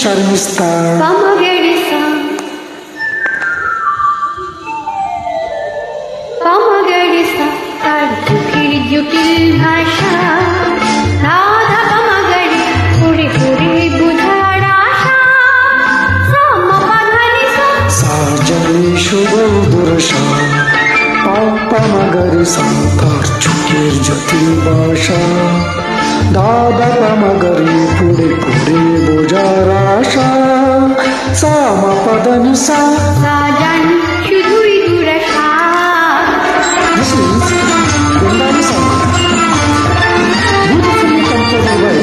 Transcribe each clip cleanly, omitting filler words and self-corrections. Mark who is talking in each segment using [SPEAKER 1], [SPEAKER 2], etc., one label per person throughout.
[SPEAKER 1] শর্মিষ্ঠা
[SPEAKER 2] পমগরিসা পমগরিসা তার জটিল জটিল ভাষা রাধা পমগরি পুরে পুরে বুঝার আশা সমপাধানিসা
[SPEAKER 1] সাজনি সুবন্ধুরসা পমগরিসা তার চোখের জটিল ভাষা দাদা পমগরি পুরে পুরে বোঝার আশা সমপাধানিসা
[SPEAKER 2] সাজানি শুধুই দুরাশা
[SPEAKER 1] This means Bendani song, beautifully composed by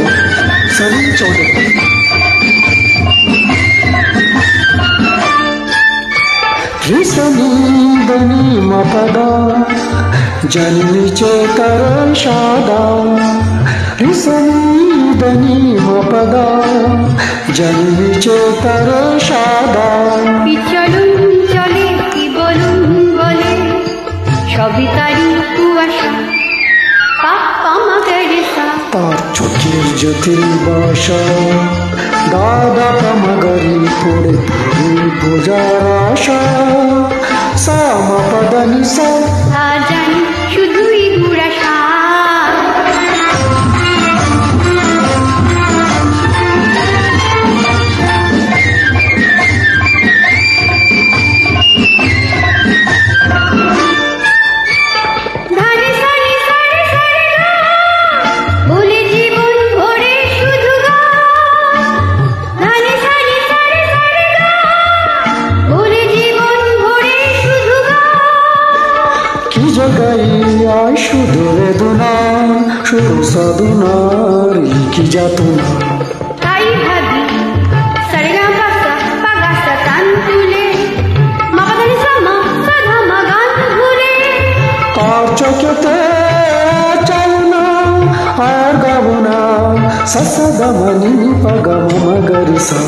[SPEAKER 1] Sunny Chaudhary. Risani dani mapada, janni chetara shada. Risani dani mapada, janni chetara shada.
[SPEAKER 2] চলুন চলে কি বলুন বলে সবই তারি কুয়াশা পমগরিসা
[SPEAKER 1] তার চোখের জটিল ভাষা দাদা পমগরি পড়ে পড়ে বোঝার আশা সামা পদানিসা
[SPEAKER 2] সাজানি শুধুই দুরাশা ধানি সানি সারে সারে গা বলে জীবন ভরে শুধু গা ধানি সানি সারে সারে গা বলে জীবন ভরে শুধু গা
[SPEAKER 1] কি জায়গায় আয় শুধু বেদনা শুধু সাধনার কি যাতনা
[SPEAKER 2] তাই ভাবি সরেগা পাসা পাগাসা তান তুলে মাপাধানি সামা সাধা মাগান ভুলে
[SPEAKER 1] তার চোখেতে চাই না আর গাবো না সসদা মনি পগম মগরিসা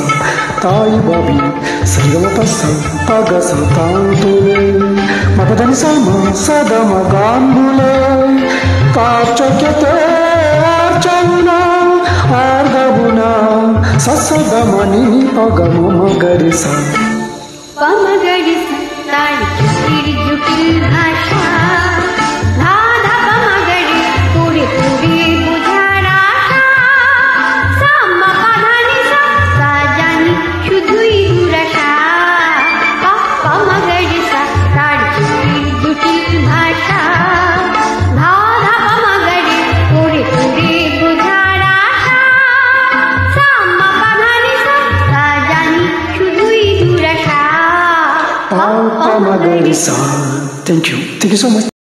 [SPEAKER 1] তাই ভাবি সরিগম পাসা পাগাসা তান তুলে মাপাধানি সামা সাদা মাগান ভুলে তার চোখেতে চাই না আর গাবো না সসদা মনি পগম মগরিসা
[SPEAKER 2] পমগরিসা তার জটিল জটিল ভাষা রাধা পমগরি পুরে পুরে বুঝার আশা সমপাধানিসা সাজানি শুধুই দুরাশা পমগরিসা তার জটিল জটিল ভাষা রাধা পমগরি পুরে পুরে বুঝার আশা সমপাধানিসা সাজানি শুধুই দুরাশা
[SPEAKER 1] Pamagarisa. Thank you so much.